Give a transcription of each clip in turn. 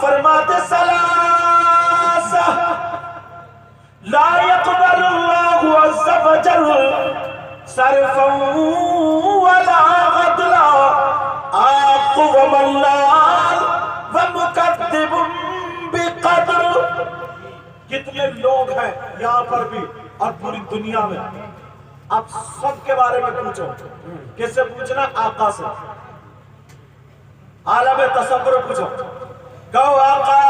فرماتے ثلاثہ لا يقبل اللہ عز وجل صرفا ولا عدلا آق وملال ومکذب بقدر. کتنے لوگ ہیں یہاں پر بھی اور پوری دنیا میں. اب سب کے بارے میں پوچھو. کس سے پوچھنا؟ آقا سے. عالم تصور پوچھو. کہو آقا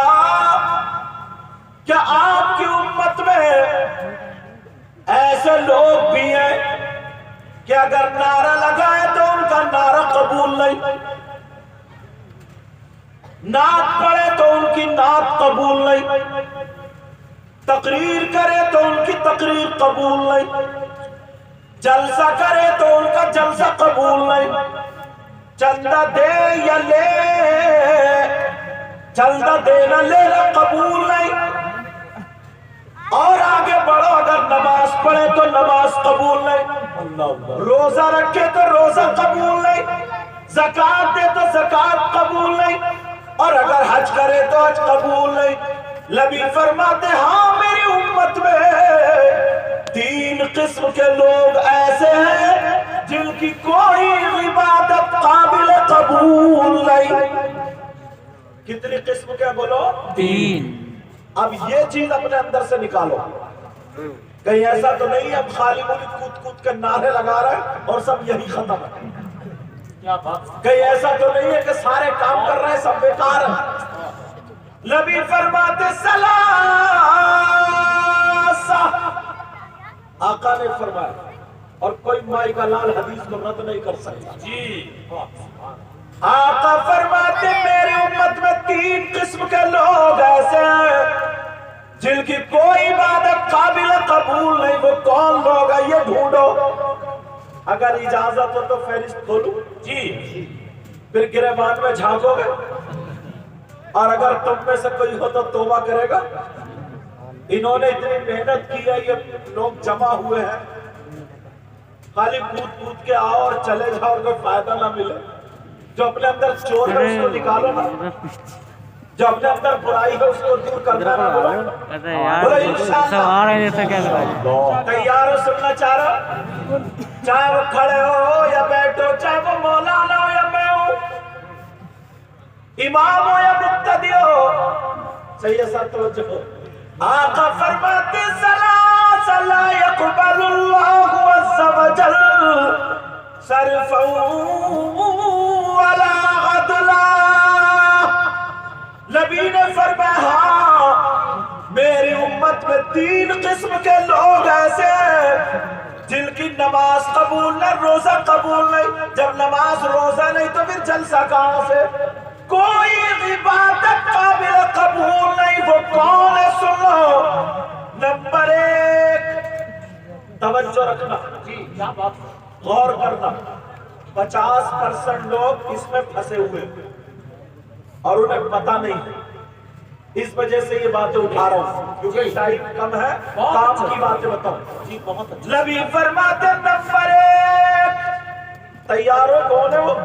کیا آپ کی امت میں ایسے لوگ بھی ہیں کہ اگر نعرہ لگائے تو ان کا نعرہ قبول نہیں، نعت پڑھے تو ان کی نعت قبول نہیں، تقریر کرے تو ان کی تقریر قبول نہیں، جلسہ کرے تو ان کا جلسہ قبول نہیں، چندہ دے یا لے، چندہ دینا لینا قبول نہیں، اور آگے بڑھو اگر نماز پڑھے تو نماز قبول نہیں، روزہ رکھے تو روزہ قبول نہیں، زکوٰۃ دے تو زکوٰۃ قبول نہیں، اور اگر حج کرے تو حج قبول نہیں. نبی فرماتے ہاں میری امت میں 3 قسم کے لوگ ایسے ہیں جن کی کوئی عبادت قابل قبول نہیں. کتنی قسم کے بولو؟ 3. اب یہ چیز اپنے اندر سے نکالو. کہیں ایسا تو نہیں اب خالی ملی کود کود کے نعرے لگا رہے ہیں اور سب یہی ختم ہے. کہیں ایسا تو نہیں ہے کہ سارے کام کر رہے ہیں سب بیکار ہیں. نبی فرماتے ثلاثہ، آقا نے فرمایا اور کوئی مائی کا لال حدیث کو رد نہیں کر سکتا. آقا فرماتے میری امت میں 3 قسم کے لوگ ایسے ہیں جن کی کوئی عبادت قابل قبول نہیں. وہ کون لوگ ہیں یہ ڈھونڈو. اگر اجازت ہو تو فہرست کھولو جی، پھر گریبان میں جھانکو گے، اور اگر تم میں سے کوئی ہو تو توبہ کرے گا. انہوں نے اتنی محنت کی ہے، یہ لوگ جمع ہوئے ہیں، خالی کود کود کے آؤ اور چلے جاؤ اور کوئی فائدہ نہ ملے. جو اپنے اندر چور ہے اس کو نکالو نا، جو اپنے اندر برائی ہے اس کو دور کرنا نا. بولو انشاءاللہ. تیار ہو سننا چاہ رہا؟ چاہے وہ کھڑے ہو یا بیٹھو، چاہے وہ مولانا ہو یا میں ہوں، امام ہو یا مقتدی ہو. صحیح ہے سر، توجہ ہو. آقا فرماتے ثلاثہ لا يقبل اللہ عز وجل صرفا ولا عدلا. نبی نے فرمایا ہاں میری امت میں 3 قسم کے لوگ ایسے ہیں جن کی نماز قبول نہ، روزہ قبول نہیں. جب نماز روزہ نہیں تو پھر جلسہ کہاں سے؟ کوئی عبادت قابل قبول نہیں. وہ کون ہے سنو. نمبر 1، توجہ رکھنا، غور کرنا. 50% لوگ اس میں پھنسے ہوئے اور انہیں پتہ نہیں. اس وجہ سے یہ باتیں اٹھا رہا ہوں کیونکہ ٹائم کم ہے، کام کی باتیں بتاؤں. نبی فرماتے نمبر 1، تیار ہو؟ کون ہے وہ؟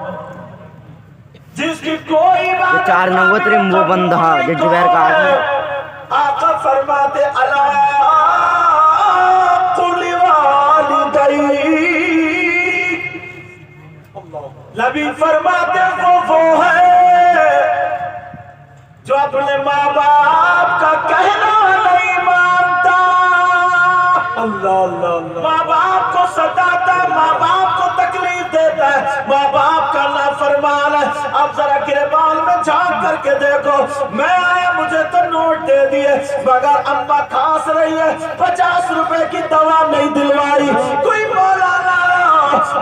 جس کی کوئی بات 4 نمبر وہ بندہ جو زبیر کا ہے. آقا فرماتے الا قل والدی. نبی فرماتے وہ ہے جو اپنے ماں باپ کا کہنا نہیں مانتا. اللہ اللہ اللہ. ماں باپ کو ستاتا، ماں باپ کو تکلیف دیتا ہے، ماں باپ کا نافرمان ہے. اب ذرا گریبان میں جھانک کر کے دیکھو. میں آیا مجھے تو نوٹ دے دیے مگر اماں کھانس رہی ہے، 50 روپے کی دوا نہیں دلوائی. کوئی مولانا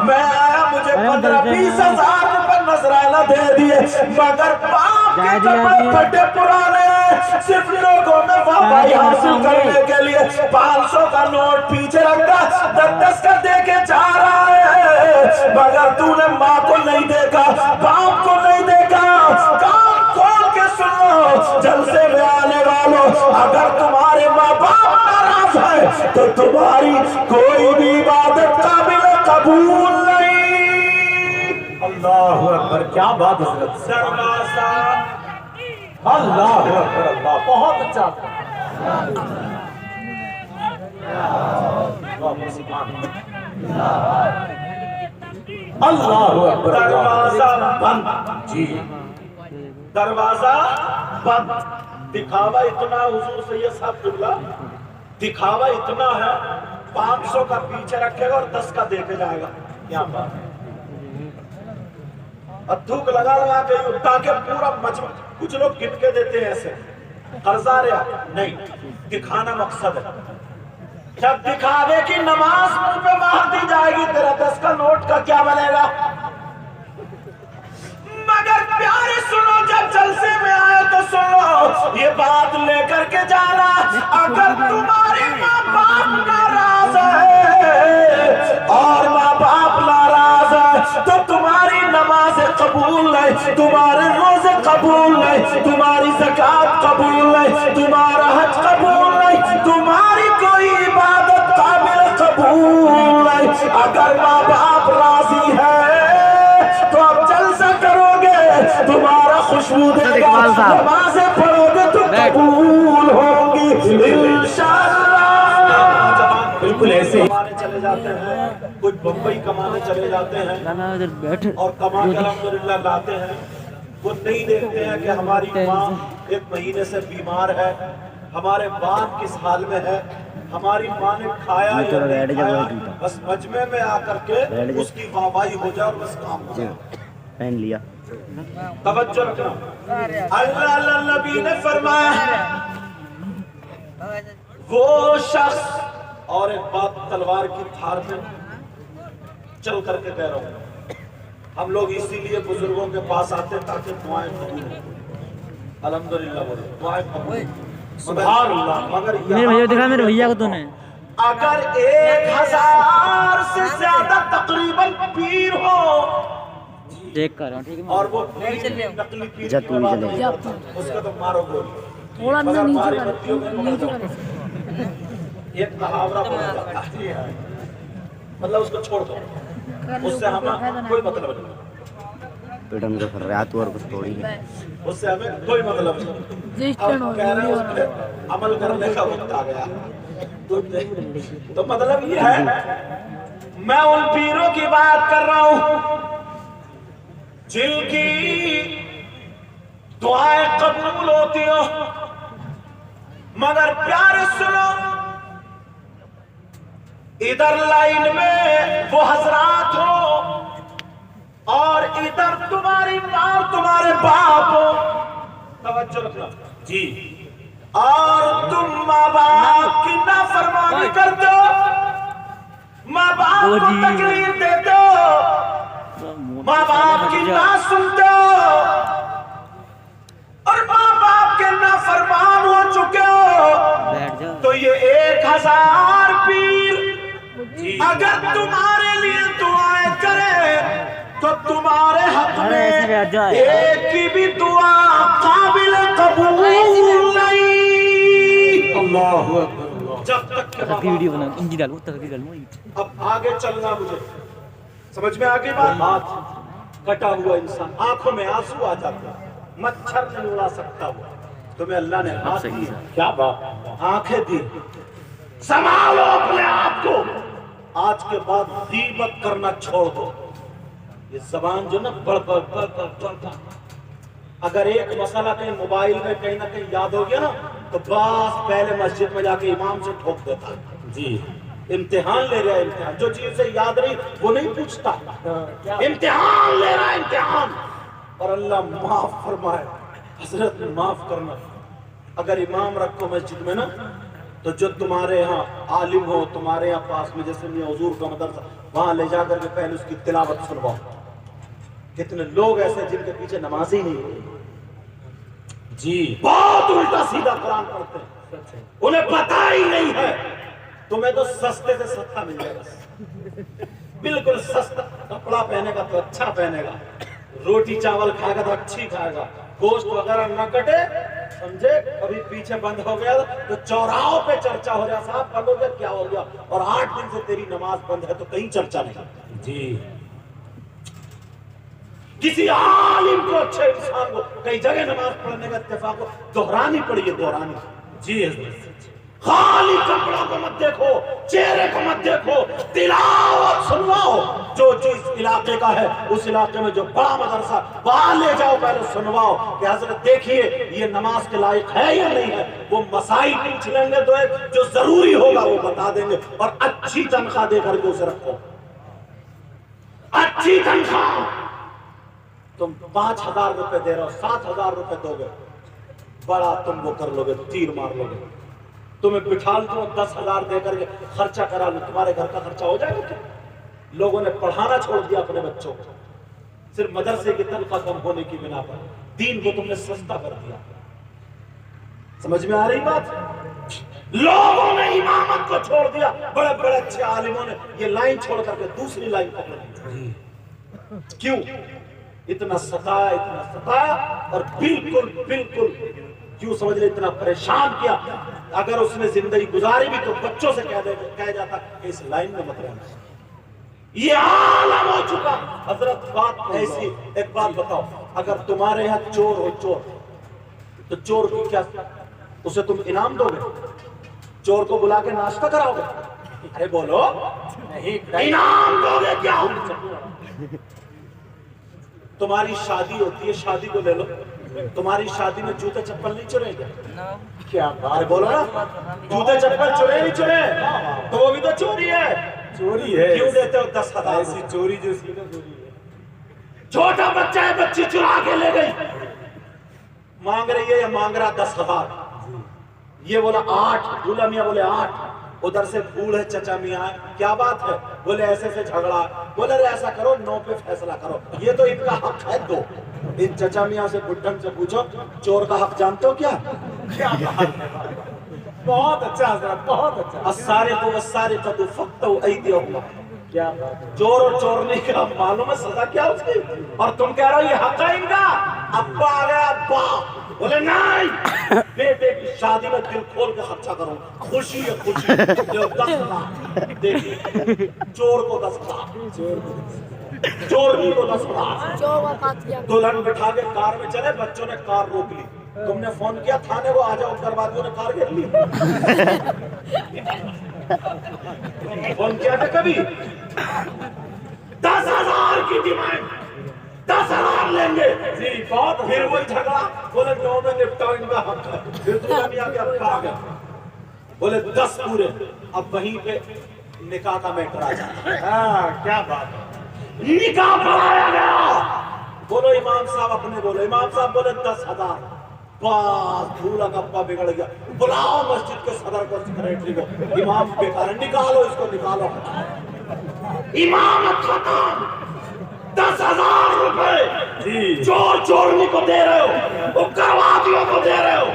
میں آیا مجھے 15-20 ہزار روپے نذرانہ دے دیے مگر باپ کے کپڑے پھٹے پرانے ہیں. صرف لوگوں میں واہ حاصل کرنے کے لیے 500 کا نوٹ پیچھے رکھا 10-10 کا دے کے جا رہا ہے مگر تو نے ماں کو نہیں دیکھا، باپ کو نہیں دیکھا. کان کھول کے سنو جلسے میں آنے والوں، اگر تمہارے ماں باپ ناراض ہے تو تمہاری کوئی بھی عبادت قابل قبول نہیں. اللہ اکبر، کیا بات حضرت. अल्लाह अकबर, अल्लाह, बहुत अच्छा। अल्लाह अकबर। दरवाजा बंद। जी, दरवाजा बंद। दिखावा इतना हुजूर सैयद साहब किबला, दिखावा इतना है, 500 का पीछे रखेगा और 10 का देके जाएगा। क्या बात है। और थूक लगा लगा के ताकि पूरा मजमा, कुछ लोग गिन के देते हैं ऐसे, कर्जा रहा नहीं, दिखाना मकसद है। जब दिखावे की नमाज मुंह पे मार दी जाएगी, तेरा 10 का नोट का क्या बनेगा। मगर प्यारे सुनो, जब जलसे में आए तो सुनो, ये बात लेकर के जाना, अगर तुम्हारे माँ बाप नाराज है और माँ बाप नाराज है तो तुम्हारी नमाज कबूल नहीं, तुम्हारे रोजे कबूल नहीं, तुम्हारी ज़कात कबूल नहीं, तुम्हारा हज कबूल नहीं, तुम्हारी कोई इबादत काबिल कबूल नहीं। अगर माँ बाप राजी है तो आप जलसा करोगे, तुम्हारा खुशबू देगा, नमाज़ें पढ़ोगे तो कबूल होंगी इंशाअल्लाह। बिल्कुल ऐसे कमाने चले जाते हैं, कुछ बम्बई कमाने चले जाते हैं और कमा कर अल्हम्दुलिल्लाह लाते हैं। वो नहीं देखते हैं कि हमारी माँ 1 महीने से बीमार है, हमारे बाप किस हाल में है, हमारी माँ ने खाया या नहीं खाया, बस मजमे में आकर के उसकी वाहवाही हो जाए और बस काम हो जाए। पहन लिया। तवज्जो रखना, अल्लाह नबी ने फरमाया, वो शख्स, और एक बात तलवार की धार में चल करके कह रहा हूं, हम लोग इसीलिए बुजुर्गों के पास आते ताकि दुआएं कबूल हो। अल्हम्दुलिल्लाह बोलो, दुआएं कबूल, सुभान अल्लाह। मगर मेरे भैया दिखा, मेरे भैया को तूने, अगर 1000 से ज्यादा तकरीबन पीर हो देख कर ठीक है, और वो नकली पीर जा तू ही चले, उसका तो मारो गोली। थोड़ा मगर नीचे हमारी कर, बत्तियों में पकड़ नीचे जाओ। कर। एक मुहावरा बोला जाता है, मतलब उसको छोड़ दो, उससे हमें कोई मतलब नहीं, पिटन को कर रहा तू और कुछ थोड़ी है। उससे हमें कोई मतलब नहीं। रजिस्टर हो अब कह रहे हैं उस पे अमल करने का वक्त आ गया। तो मतलब ये है, मैं उन पीरों की बात कर रहा हूं जिनकी दुआएं कबूल होती हो। मगर प्यारे सुनो, इधर लाइन में वो हजरात हो और इधर तुम्हारी माँ तुम्हारे बाप हो। तवज्जो रखना जी। और तुम माँ बाप की नाफरमानी करते हो, माँ बाप को तकलीफ देते हो, माँ बाप की ना सुनते हो और माँ बाप के नाफरमान हो चुके हो। तो ये 1000 पीर अगर तुम्हारे लिए दुआएं करे तो तुम्हारे हक में एक की भी दुआ काबिल कबूल नहीं। अल्लाह जब तक के वीडियो बना, इनकी डालूं, तस्वीर डालूं। अब आगे चलना, मुझे समझ में आ गई बात। हाथ कटा हुआ इंसान, आंखों में आंसू आ जाता, मच्छर नहीं उड़ा सकता वो, तुम्हें अल्लाह ने हाथ दिया, क्या बात, आंखें दी, संभालो अपने आप को। आज के बाद गीबत करना छोड़ दो। ये जबान जो ना बढ़ अगर एक मसला कहीं मोबाइल में कहीं ना कहीं याद हो गया ना तो बस पहले मस्जिद में जाके इमाम से ठोक देता जी। इम्तिहान ले रहा है, इम्तिहान जो चीज से याद नहीं वो नहीं पूछता, इम्तिहान ले रहा है, इम्तिहान। और अल्लाह माफ फरमाए, हजरत माफ करना। अगर इमाम रखो मस्जिद में ना तो जो तुम्हारे यहाँ आलिम हो, तुम्हारे यहाँ पास में जैसे मियां हुजूर का मदरसा, वहां ले जाकर के पहले उसकी तिलावत सुनवाओ। कितने लोग ऐसे जिनके पीछे नमाज ही नहीं जी, बहुत उल्टा सीधा कुरान पढ़ते हैं, उन्हें पता ही नहीं है। तुम्हें तो सस्ते से सस्ता मिल जाएगा, बिल्कुल सस्ता। कपड़ा पहनेगा तो अच्छा पहनेगा, रोटी चावल खाएगा तो अच्छी खाएगा, गोश्त वगैरह न कटे, समझे। कभी पीछे बंद हो गया तो चौराहों पे चर्चा हो जाए, साहब बंद हो गया, क्या हो गया, और 8 दिन से तेरी नमाज बंद है तो कहीं चर्चा नहीं जी। किसी आलिम को, अच्छे इंसान को कई जगह नमाज पढ़ने का इत्तेफाक हो, दोहरानी पड़ी है, दोहरानी। जी हज़रत, खाली कपड़ों को मत देखो, चेहरे को मत देखो, तिलावत सुनवाओ। जो इस इलाके का है, उस इलाके में जो बड़ा मदरसा, वहां ले जाओ, पहले सुनवाओ कि हजरत देखिए ये नमाज के लायक है या नहीं है। वो मसाइल पूछ लेंगे तो जो जरूरी होगा वो बता देंगे, और अच्छी तनख्वाह देकर के उसे रखो, अच्छी तनख्वाह। तुम 5,000 रुपए दे रहे हो, 7,000 रुपए दोगे, बड़ा तुम वो कर लोगे, तीर मार लोगे। तुम्हें बिठा दो 10,000 देकर के खर्चा करा लो, तुम्हारे घर का खर्चा हो जाएगा क्या? लोगों ने पढ़ाना छोड़ दिया अपने बच्चों को, सिर्फ मदरसे की तनख्वाह कम होने की बिना पर। दीन को तुमने सस्ता कर दिया। समझ में आ रही बात? लोगों ने इमामत को छोड़ दिया, बड़े बड़े अच्छे आलिमों ने ये लाइन छोड़ करके दूसरी लाइन पकड़ ली। क्यों? इतना सताया और बिल्कुल बिल्कुल क्यों समझ ले, इतना परेशान किया। अगर उसने जिंदगी गुजारी भी तो बच्चों से कह जाता कि इस लाइन में मत रहना। ये आलम हो चुका। हजरत बात ऐसी, एक बात बताओ, अगर तुम्हारे यहाँ चोर हो, चोर, तो चोर की क्या, उसे तुम इनाम दोगे? चोर को बुला के नाश्ता कराओगे? अरे बोलो, नहीं, इनाम दोगे क्या? तुम्हारी शादी होती है, शादी को ले लो, तुम्हारी शादी में जूते चप्पल नहीं चुरेंगे क्या? अरे बोलो ना, जूते चप्पल चुरे नहीं चुरे, तो वो भी तो चोरी है। चोरी है। क्यों देते हो 10,000? ऐसी चोरी जो सीधा चोरी है। छोटा बच्चा है, बच्ची चुरा के ले गई, मांग रही है या मांग रहा 10,000। ये बोला 8, दूल्हा मियां बोले 8, उधर से बूढ़े चचा मियां, क्या बात है? बोले ऐसे से झगड़ा। बोले ऐसा करो, 9 पे फैसला करो, ये तो इनका हक है, दो। इन चचा मियां से बुढ़न से पूछो, चोर का हक जानते हो क्या? क्या बात है? बहुत अच्छा हजरत, बहुत अच्छा। असारे तो फक्त क्या बात है? चोर और चोरनी का मालूम है सजा क्या उसकी? और तुम कह रहे हो ये हक है इनका? अब्बा आ गया, अब्बा बोले नहीं, बेटे की शादी में दिल खोल के खर्चा करो, खुशी है खुशी। 10,000 देखिए, चोर को 10,000, चोरनी को 10,000। दुल्हन बिठा के कार में चले, बच्चों ने कार रोक ली, तुमने फोन किया थाने को, आ जाओ, उग्रवादियों ने कार घेर ली। फोन किया था कभी? 10,000 की डिमांड, 10,000 लेंगे जी, बहुत। फिर वही झगड़ा, बोले 9 में निपटाओ, इनका हक है। फिर दूल्हा मियां के अब्बा आ गए, बोले 10 पूरे। अब वहीं पे निकाह का मैटर आ जाता है। हाँ, क्या बात है? निकाह पढ़ाया गया। बोलो इमाम साहब, अपने बोलो। इमाम साहब बोले 10,000। बस दूल्हा का अब्बा बिगड़ गया, बुलाओ मस्जिद के सदर को, सेक्रेटरी को, इमाम बेकार है, निकालो इसको, निकालो। इमामत खत्म। 10,000 रुपए चोर चोरनी को दे रहे हो, उग्रवादियों को दे रहे हो,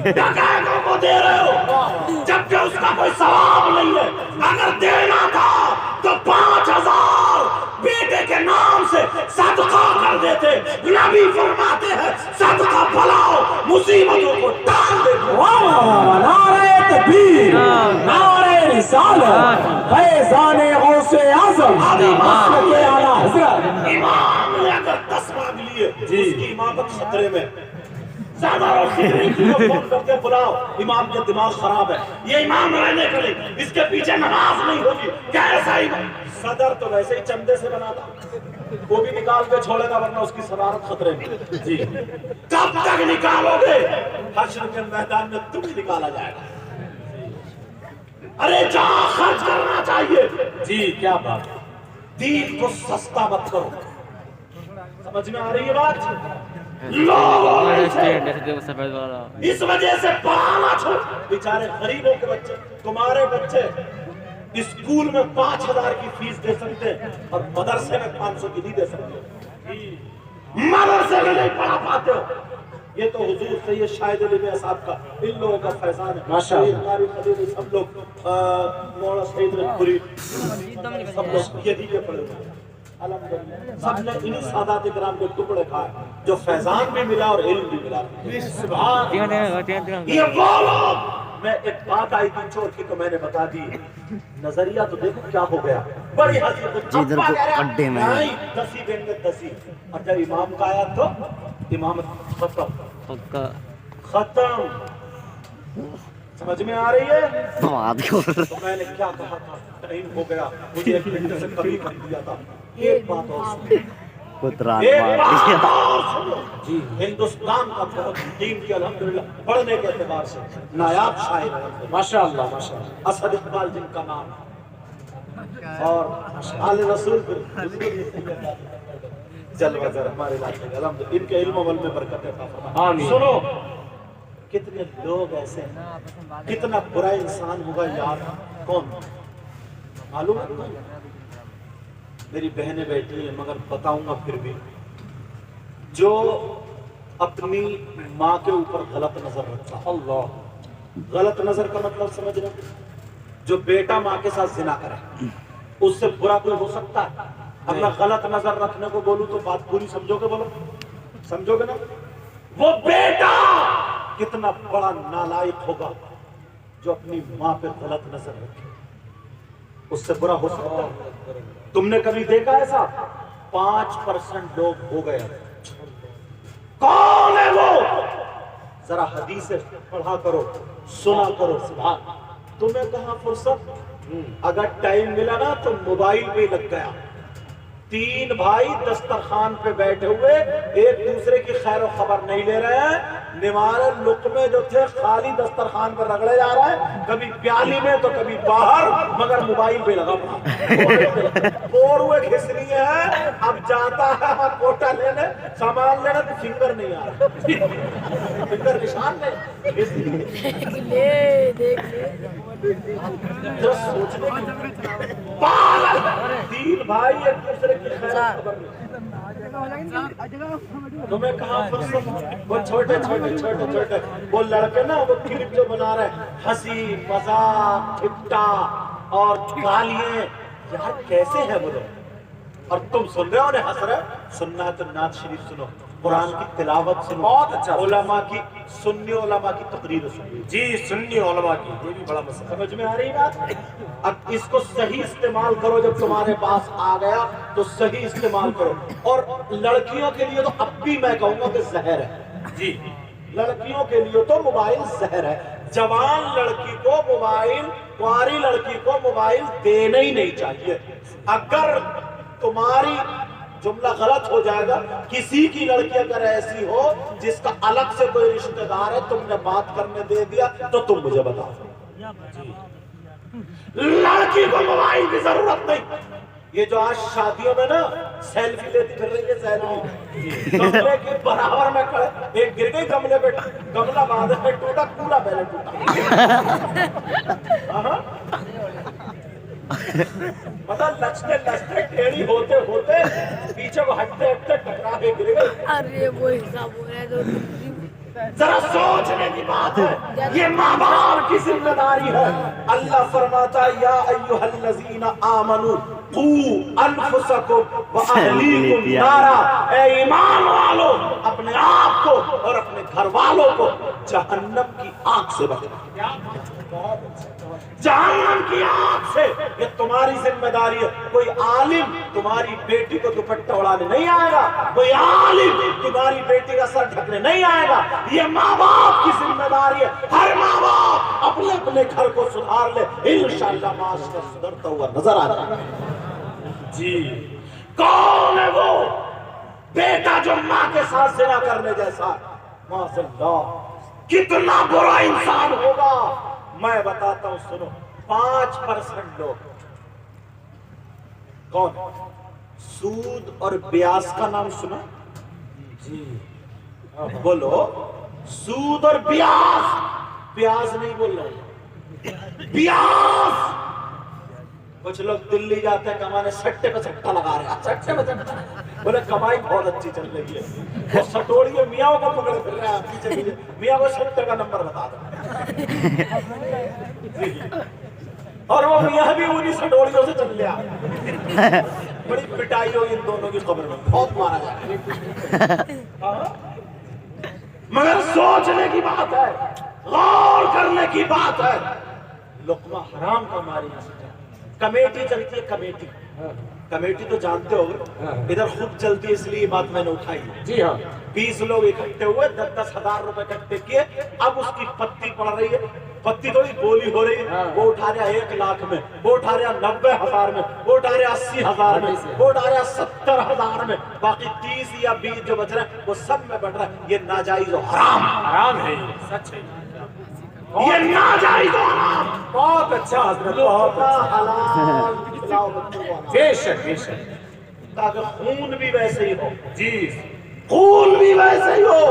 डकैतों को दे रहे हो, जबकि उसका कोई सवाब नहीं है। अगर देना था तो 5,000 बेटे के नाम से सदका कर देते। नबी फरमाते हैं सदका फलाओ, मुसीबतों को टाल देते। नारे तकबीर, नारे रिसालत, फैज़ाने गौसे आज़म, मसलके आला हज़रत। इमाम ने अगर 10 मांग लिए, उसकी इमामत खतरे में। ज़्यादा फोन करके बुलाओ, इमाम के दिमाग खराब है, ये इमाम रहने के लिए, इसके पीछे नमाज नहीं होगी। कैसा इमाम? सदर तो वैसे ही चंदे से बना था, वो भी निकाल के छोड़ेगा, वरना उसकी सदारत खतरे में। जी, कब तक निकालोगे? हश्र के मैदान में तुम ही निकाला जाएगा। अरे जहां खर्च करना चाहिए। जी, क्या बात? दीन को सस्ता मत करो। समझ में आ रही है बात? इस वजह से पढ़ाना छोड़, बेचारे गरीबों के बच्चे, तुम्हारे बच्चे स्कूल में 5,000 की फीस दे सकते हैं और मदरसे में 500 की नहीं दे सकते। मदरसे में नहीं पढ़ा पाते हो। ये तो हुजूर सैयद शाहिद अली मियां साहब का, इन लोगों का फैजान है। माशाअल्लाह, सब लोग मौलाना सईद रजपुरी, सब लोग यही के पढ़े हुए हैं। सबने इन्हीं सादात इकराम के टुकड़े खाए, जो फैजान भी मिला और इल्म भी मिला। ये वो लोग, मैं एक बात आई थी छोड़ की तो मैंने बता दी। नजरिया तो देखो क्या हो गया। بڑی ہنسی کو جی ادھر کو اڈے میں ہے۔ نہیں 10 دیں گے 10 اور جب امام کا آیا تو امامت ختم پکا ختم سمجھ میں آ رہی ہے سواد کو تو میں نے کیا کہا تھا ٹائم ہو گیا مجھے ایک منٹ سے کمی کر دیا تھا ایک بات اور سنو قطران ایک مار بات دیا اور سنو جی ہندوستان کا بہت دین کے الحمدللہ پڑھنے کے اعتبار سے نایاب شاعر ہے ماشاءاللہ ماشاءاللہ اسد اقبال جن کا نام ہے اور آل رسول جلوہ ذرا ہمارے علاقے میں الحمدللہ ان کے علم و عمل میں برکت عطا فرمائے آمین سنو کتنے لوگ ایسے ہیں کتنا برا انسان ہوگا یار کون معلوم ہے کون؟ میری بہنیں بیٹھی ہیں مگر بتاؤں گا پھر بھی جو اپنی ماں کے اوپر غلط نظر رکھتا اللہ غلط نظر کا مطلب سمجھ رہے ہیں؟ جو بیٹا ماں کے ساتھ زنا کرے اس سے برا کوئی ہو سکتا ہے اب میں غلط نظر رکھنے کو بولوں تو بات پوری سمجھو گے بولو سمجھو گے نا وہ بیٹا کتنا بڑا نالائق ہوگا جو اپنی ماں پہ غلط نظر رکھے اس سے برا ہو سکتا ہے تم نے کبھی دیکھا ایسا 5% لوگ ہو گئے کون ہے وہ ذرا حدیث پڑھا کرو سنا کرو تمہیں کہاں فرصت اگر ٹائم ملا نا تو موبائل پہ لگ گیا 3 بھائی دسترخوان پہ بیٹھے ہوئے ایک دوسرے کی خیر و خبر نہیں لے رہے ہیں نوارے لقمے جو تھے خالی دسترخوان پر رگڑے جا رہے ہیں کبھی پیالی میں تو کبھی باہر مگر موبائل پہ لگا اور ہوئے گھسنی ہے اب جاتا ہے کوٹا لینے سامان لینا تو فنگر نہیں آ رہا فنگر نشان نہیں جو سوچنے کی پاگل 3 بھائی ایک دوسرے کی خیر و خبر تمہیں کہاں فرصت وہ چھوٹے وہ لڑکے نا وہ کلپ جو بنا رہے ہیں ہنسی مذاق ٹھٹا اور گالیاں یار کیسے ہیں وہ لوگ اور تم سن رہے ہو انہیں ہنس رہے سننا ہے تو نعت شریف سنو قرآن کی تلاوت سنو بہت اچھا علماء کی سنی علماء کی تقریر سنو جی سنی علماء کی یہ بھی بڑا مسئلہ سمجھ میں آ رہی بات اب اس کو صحیح استعمال کرو جب تمہارے پاس آ گیا تو صحیح استعمال کرو اور لڑکیوں کے لیے تو اب بھی میں کہوں گا کہ زہر ہے جی لڑکیوں کے لیے تو موبائل زہر ہے جوان لڑکی کو موبائل کنواری لڑکی کو موبائل دینا ہی نہیں چاہیے اگر تمہاری جملہ غلط ہو جائے گا کسی کی لڑکی اگر ایسی ہو جس کا الگ سے کوئی رشتہ دار ہے تم نے بات کرنے دے دیا تو تم مجھے بتاؤ لڑکی کو موبائل کی ضرورت نہیں یہ جو آج شادیوں میں نا سیلفی لیتی پھر رہی ہے سیلفی گملے کے برابر میں کھڑے ایک گر گئی گملے پہ گملہ بعد میں ٹوٹا کولا پہلے ٹوٹا مطلب لچتے ٹیڑھی ہوتے ہوتے پیچھے کو ہٹتے ٹکرا کے گر گئی ارے وہ حساب ہو رہا ہے تو ذرا سوچنے کی بات ہے یہ ماں باپ کی ذمہ داری ہے اللہ فرماتا ہے یا ایھا الذین آمنوا قوا انفسکم واہلیکم نارا اے ایمان والو اپنے آپ کو اور اپنے گھر والوں کو جہنم کی آگ سے بچاؤ جہنم کی آگ سے یہ تمہاری ذمہ داری ہے کوئی عالم تمہاری بیٹی کو دوپٹہ اڑانے نہیں آئے گا کوئی عالم تمہاری بیٹی کا سر ڈھکنے نہیں آئے گا یہ ماں باپ کی ذمہ داری ہے ہر ماں باپ اپنے اپنے گھر کو سدھار لے انشاءاللہ معاشرہ سدھرتا ہوا نظر آ رہا ہے جی کون ہے وہ بیٹا جو ماں کے ساتھ زنا کرنے جیسا معاذ اللہ کتنا برا انسان ہوگا میں بتاتا ہوں سنو 5% لوگ کون سود اور بیاس کا نام سنا جی بولو سود اور بیاس بیاس نہیں بول رہے بیاس کچھ لوگ دلی جاتے ہیں کمانے سٹے پہ سٹا لگا رہے ہیں سٹے پہ سٹا بولے کمائی بہت اچھی چل رہی ہے وہ سٹوڑیے میاں کو پکڑ پھر رہے ہیں پیچھے پیچھے میاں کو سٹے کا نمبر بتا دو اور وہ میاں بھی انہی سٹوڑیوں سے چل لیا بڑی پٹائی ہوئی ان دونوں کی خبر میں بہت مارا جائے مگر سوچنے کی بات ہے غور کرنے کی بات ہے لقمہ حرام کا ماری کمیٹی چلتی ہے کمیٹی कमेटी तो जानते हो, इधर खूब चलती है इसलिए ये बात मैंने उठाई है। जी हाँ 20 लोग इकट्ठे हुए, 10-10 हजार रुपए इकट्ठे किए, अब उसकी पत्ती पड़ रही है, पत्ती थोड़ी बोली हो रही है, वो उठा रहा 1 लाख में, वो उठा रहा 90,000 में, वो उठा रहा 80,000 में, वो उठा रहा 70,000 में, बाकी 30 या 20 जो बच रहा है वो सब में बढ़ रहा है। ये नाजायज और हराम, आराम है ये, सच है। ये नाजायज और हराम। बहुत अच्छा हजरत, बहुत अच्छा। हलाल खिलाओ बच्चों को हलाल, बेशक बेशक। ताकि खून भी वैसे ही हो, जी खून भी वैसे ही हो,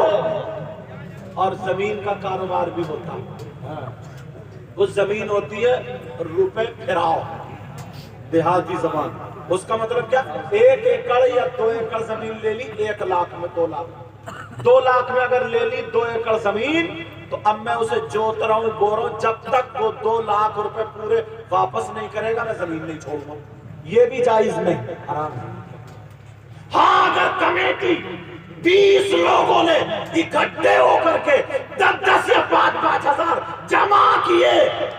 और जमीन का कारोबार भी होता है। कुछ जमीन होती है रुपए फिराओ, देहाती जबान, उसका मतलब क्या, 1 एकड़ या 2 एकड़ जमीन ले ली 1 लाख में, 2 लाख, 2 लाख में अगर ले ली 2 एकड़ जमीन, तो अब मैं उसे जोत रहा हूं, बो रहा हूं, जब तक वो 2 लाख रुपए पूरे वापस नहीं करेगा मैं जमीन नहीं छोड़ूंगा। ये भी जायज नहीं, हराम है। हाँ, अगर कमेटी 20 लोगों ने इकट्ठे होकर के 10-10 या 5-5 हजार जमा किए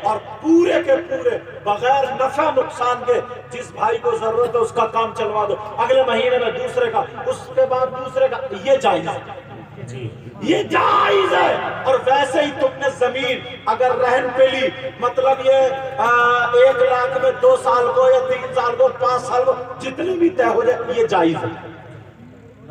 और पूरे के पूरे बगैर नफा नुकसान के, जिस भाई को जरूरत है उसका काम चलवा दो, अगले महीने में दूसरे का, उसके बाद दूसरे का, ये जायज है जी, ये जायज है। और वैसे ही तुमने जमीन अगर रहन पे ली, मतलब ये 1 लाख में 2 साल को या 3 साल को 5 साल को जितनी भी तय हो जाए, ये जायज है।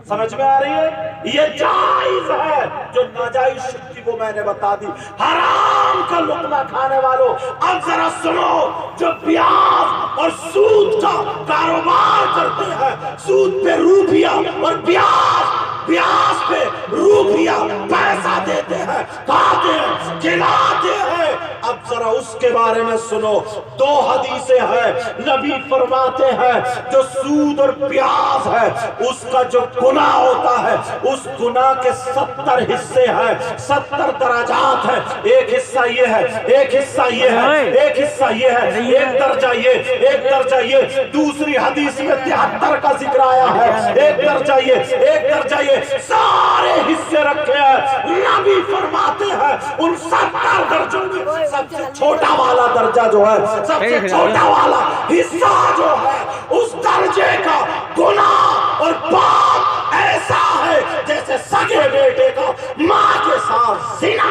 समझ में आ रही है? ये जायज है। जो नाजायज थी वो मैंने बता दी। हराम का लुत्मा खाने वालों, अब जरा सुनो, जो ब्याज और सूद का कारोबार करते हैं, सूद पे रुपया और ब्याज पे रुपया पैसा देते हैं, खाते हैं, खिलाते हैं, अब जरा उसके बारे में सुनो। 2 हदीसें हैं, नबी फरमाते हैं जो सूद और ब्याज है उसका जो गुनाह होता है, उस गुनाह के 70 हिस्से हैं, 70 दराजात हैं। एक हिस्सा ये है, एक हिस्सा ये है, एक हिस्सा ये है, एक दर्जा ये, एक दर्जा ये। दूसरी हदीस में 73 का जिक्र आया है, एक दर्जा ये, एक दर्जा ये, सारे हिस्से रखे हैं। नबी फरमाते हैं उन 70 दर्जों में सबसे छोटा वाला दर्जा जो है, सबसे छोटा वाला हिस्सा जो है, उस दर्जे का गुनाह और पाप ऐसा है जैसे सगे बेटे का माँ के साथ ज़िना।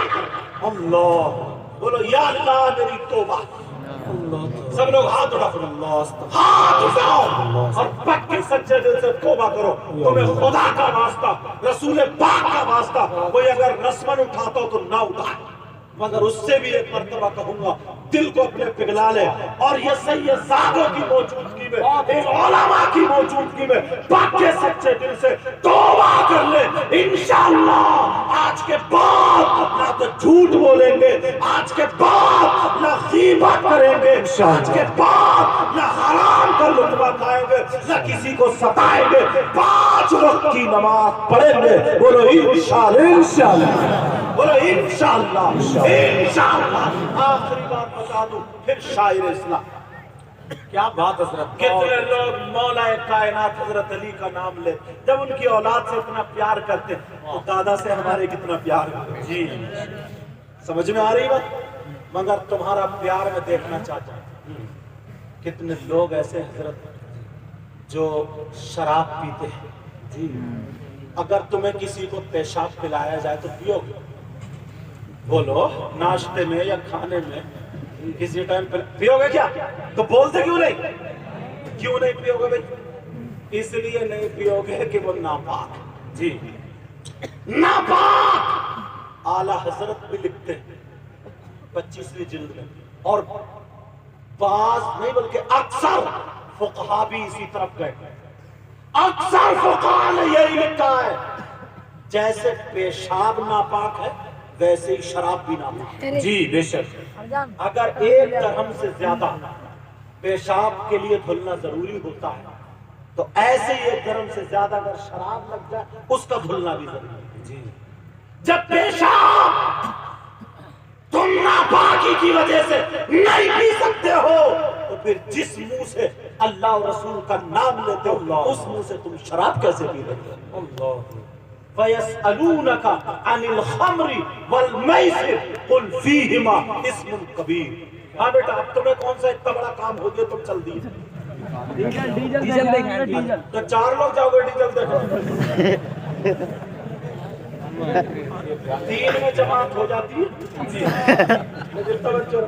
अल्लाह, बोलो या अल्लाह मेरी तौबा। सब लोग हाथ उठाओ, हाथ उठाओ और पक्के सच्चे दिल से तौबा करो। तुम्हें खुदा का वास्ता, रसूल पाक का वास्ता, कोई अगर रस्मन उठाता हो तो ना उठाए, मगर उससे भी एक मर्तबा कहूंगा, दिल को अपने पिघला ले और ये सैयदादों की मौजूदगी में, इन उलमा की मौजूदगी में पक्के सच्चे दिल से तौबा कर ले। इंशाअल्लाह आज के बाद ना तो झूठ बोलेंगे, आज के बाद ना गीबत करेंगे, आज के बाद ना हराम का लुत्फा खाएंगे, ना किसी को सताएंगे, 5 वक्त की नमाज पढ़ेंगे। बोलो इंशाअल्लाह, बोलो इंशाअल्लाह, इंशाअल्लाह। आखिरी बात बता दूं, फिर शायर इस्लाम। क्या बात हजरत, कितने लोग मौलाए कायनात हजरत अली का नाम ले, जब उनकी औलाद से इतना प्यार करते तो दादा से हमारे कितना प्यार करते जी। समझ में आ रही बात? मगर तुम्हारा प्यार मैं देखना चाहता हूँ। कितने लोग ऐसे हजरत जो शराब पीते हैं जी, अगर तुम्हें किसी को पेशाब पिलाया जाए तो पियोगे? बोलो, नाश्ते में या खाने में किसी टाइम पियोगे क्या? तो बोलते क्यों नहीं? क्यों नहीं पियोगे भाई? इसलिए नहीं पियोगे कि वो नापाक जी, नापाक। आला हजरत भी लिखते हैं 25वीं जिल्द में, और बाज नहीं बल्कि अक्सर फुकहा भी इसी तरफ गए। अक्सर फुकहा ने यही लिखा है, जैसे पेशाब नापाक है वैसे ही शराब भी नापाक है जी बेशक। अगर 1 दरहम से ज्यादा पेशाब के लिए धुलना जरूरी होता है, तो ऐसे ही 1 दरहम से ज्यादा अगर शराब लग जाए उसका धुलना भी जरूरी है जी। जब पेशाब तुम नापाकी की वजह से नहीं पी सकते हो, तो फिर जिस मुंह से अल्लाह और रसूल का नाम लेते हो उस मुंह से तुम शराब कैसे पी लेते हो? अल्लाह। फयसअलूनका अनिल खम्रि वल मैसिर कुल फीहिमा इस्मुन कबीर। हाँ बेटा, अब तुम्हें कौन सा इतना बड़ा काम हो गया तुम चल दिए? डीजल देखना डीजल। तो 4 लोग जाओगे डीजल देखो। 3 में जमात हो जाती है जी। लेकिन तवज्जो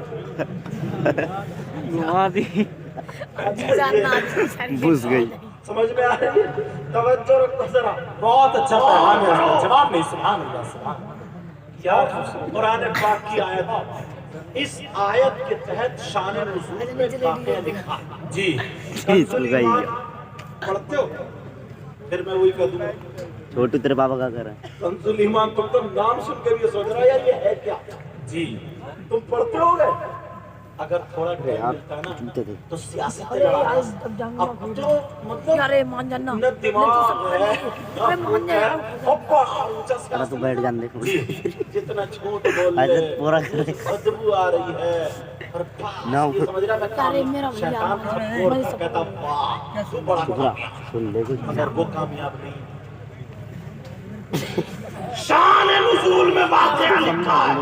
घुस गई। समझ में आ रही है? तवज्जो रखो जरा। बहुत अच्छा पैगाम है हजरत। जवाब नहीं, सुभान अल्लाह, सुभान अल्लाह। क्या कुरान पाक की आयत है। इस आयत के तहत शान नुज़ूल में वाक़या लिखा है। जी कंजुल ईमान पढ़ते हो? फिर मैं वही कह दूंगा, छोटू तेरे पापा का कर रहा है। कंजुल ईमान। तुम तो नाम सुनकर ये सोच रहा यार ये है क्या? जी तुम पढ़ते होगे? अगर थोड़ा टाइम मिलता है जूते ना थे। तो सियासत लड़ाते। अब तो मतलब अरे मान जाना न दिमाग है अरे मान जा यार। अरे तू बैठ जान देखो। जितना झूठ बोल ले आदत पूरा कर दे। बदबू आ रही है और ना ये समझ रहा मैं अरे मेरा भैया, शैतान सबको मैं सब- कहता वाह तू बड़ा पूरा कामयाब। सुन ले कुछ। मगर वो कामयाब नहीं। शान नुज़ूल में वाक़या लिखा है।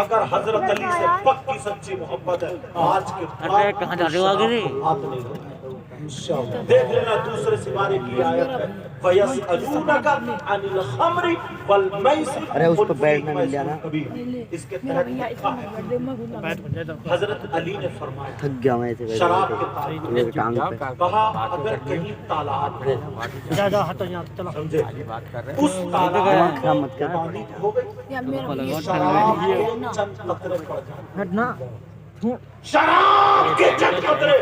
अगर हजरत अली से पक्की सच्ची मोहब्बत है आज के बाद कहाँ जा रहे हो आगे रे? हाथ नहीं होगा। देख लेना दूसरे सिवारे की आयत है। वयसअलूनका अनिल खम्रि वल मैसिर। अरे उस पे बैठने मिल जाना। कभी इसके मेरा तहत भैया लिखा इसमें है। कर दे, मैं घूमना। हजरत अली ने फरमाया थक गया मैं ऐसे शराब बैठ के तारीफ के। मेरे टांग पे। कहा अगर कहीं तालाब हो समझे उस तालाब दिमाग खराब मत में कर। पानी हो गई या मेरा भैया शराब के चंद कतरे पड़ जाए। शराब के चंद कतरे।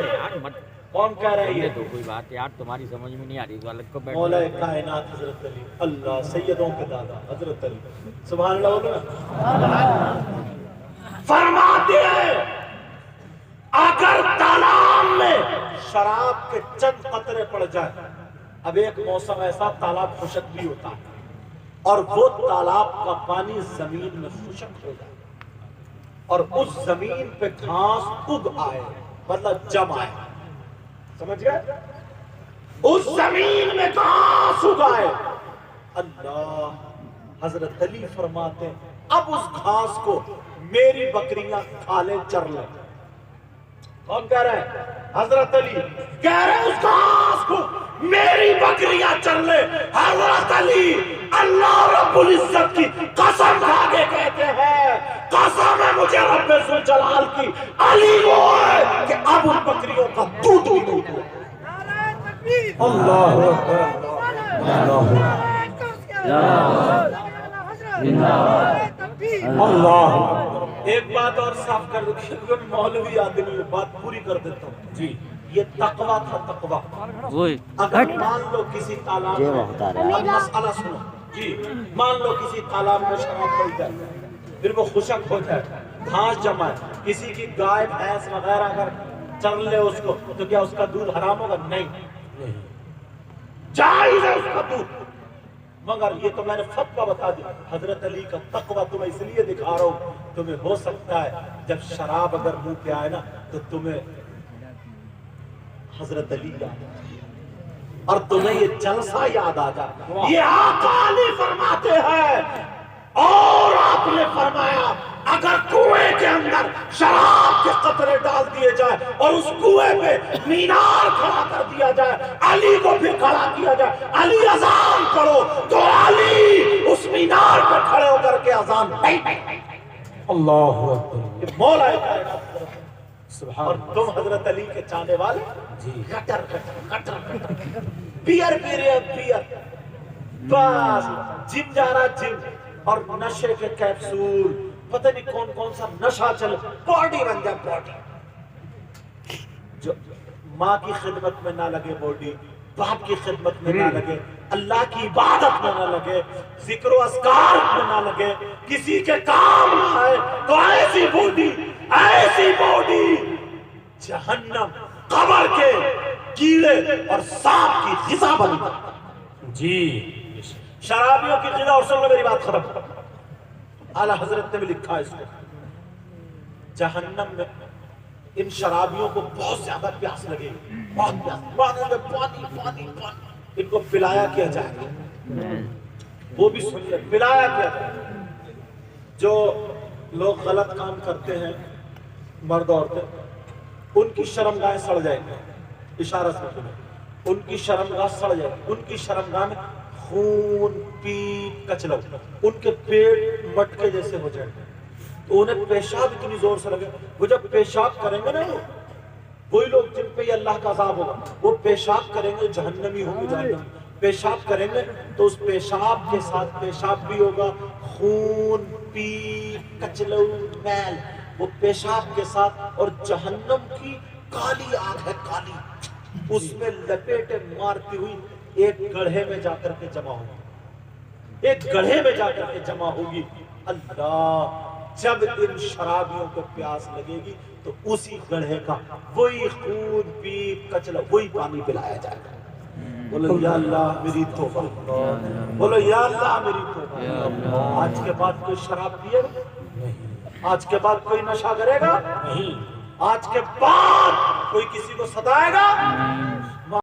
कौन कह रहा है ये? तो कोई बात यार तुम्हारी समझ में नहीं आ रही तो अलग को बैठ। मौला कायनात हजरत अली अल्लाह सैयदों के दादा हजरत अली सुभान अल्लाह बोलो ना। फरमाते हैं अगर तालाब में शराब के चंद कतरे पड़ जाए। अब एक मौसम ऐसा तालाब खुशक भी होता है और वो तालाब का पानी जमीन में खुशक हो जाए और उस जमीन पे घास उग आए मतलब जम आए। समझ गए? उस जमीन में घास उगाए। अल्लाह हजरत अली फरमाते अब उस घास को मेरी बकरियां खा ले चर ले। कौन कह रहा है? हजरत अली कह रहे हैं उस घास को मेरी बकरियां चर ले। हजरत अली अल्लाह रब्बुल इज्जत की कसम खा के कहते हैं कसम है मुझे रब्बे जुल जलाल की अली वो है कि अब उन बकरियों का दूध भी नहीं दूध। अल्लाह अल्लाह। एक बात और साफ कर दो, मौलवी आदमी बात पूरी कर देता हूँ जी। ये तकवा था तकवा। अगर मान लो किसी तालाब ये में होता है। अब मसला सुनो जी। मान लो किसी तालाब में शराब पड़ जाए फिर वो खुशक हो जाए घास जमा है किसी की गाय भैंस वगैरह अगर चर ले उसको तो क्या उसका दूध हराम होगा? नहीं जायज है उसका दूध। मगर ये तो मैंने फतवा बता दिया। हजरत अली का तकवा तुम्हें इसलिए दिखा रहा हूं तुम्हें हो सकता है जब शराब अगर मुंह पे आए ना तो तुम्हें हजरत अली याद आ जाए और तुम्हें ये जलसा याद आ जाए। ये आका अली फरमाते हैं और आपने फरमाया अगर कुएं के अंदर शराब के कतरे डाल दिए जाए और उस कुएं पे मीनार खड़ा कर दिया जाए अली को फिर खड़ा किया जाए अली अजान पढ़ो तो अली उस मीनार पर खड़े होकर के अजान अल्लाह अकबर। मौला और तुम हजरत अली के चाहने वाले जी कटर कटर कटर कटर पियर पियर बस जिम जा रहा जिम और नशे के कैप्सूल पता नहीं कौन कौन सा नशा चल बॉडी बन जाए बॉडी। जो माँ की खिदमत में ना लगे बॉडी बाप की खिदमत में ना लगे अल्लाह की इबादत में ना लगे जिक्र अस्कार में ना लगे किसी के काम ना आए तो ऐसी बॉडी जहन्नम कब्र के कीड़े और सांप की ग़िज़ा बनी जी। शराबियों की ग़िज़ा और सुन लो मेरी बात खत्म। आला हजरत ने भी लिखा है इसको जहन्नम में इन शराबियों को बहुत ज्यादा प्यास लगेगी बहुत प्यास मांगेंगे पानी पानी पानी इनको पिलाया किया जाएगा वो भी सुन ले पिलाया किया जाएगा। जो लोग गलत काम करते हैं मर्द औरतें उनकी शर्मगाहें सड़ जाएंगे इशारा से सुने, उनकी शर्मगाह सड़ जाए, उनकी शर्मगाह में खून पीप कचलव, उनके पेट मटके जैसे हो जाए, तो उन्हें पेशाब इतनी जोर से लगे, वो जब पेशाब करेंगे ना, वही लोग जिन पे ये अल्लाह का अज़ाब होगा, वो पेशाब करेंगे जहन्नमी होंगे, जहन्नमी पेशाब करेंगे तो उस पेशाब के साथ पेशाब भी होगा, खून पीप कचलव मैल, वो पेशाब के साथ, और जहन्नम की काली आग है, काली, उसमें लपेटे मारती हुई एक गड्ढे में जाकर के जमा होगी, एक गड्ढे में जाकर के जमा होगी। अल्लाह, जब इन शराबियों को प्यास लगेगी तो उसी गड्ढे का वही खून पीप कचला वही पानी पिलाया जाएगा। बोलो या अल्लाह मेरी तौबा, बोलो या अल्लाह मेरी तौबा। आज के बाद कोई शराब पिएगा नहीं, आज के बाद कोई नशा करेगा नहीं, आज के बाद कोई किसी को सताएगा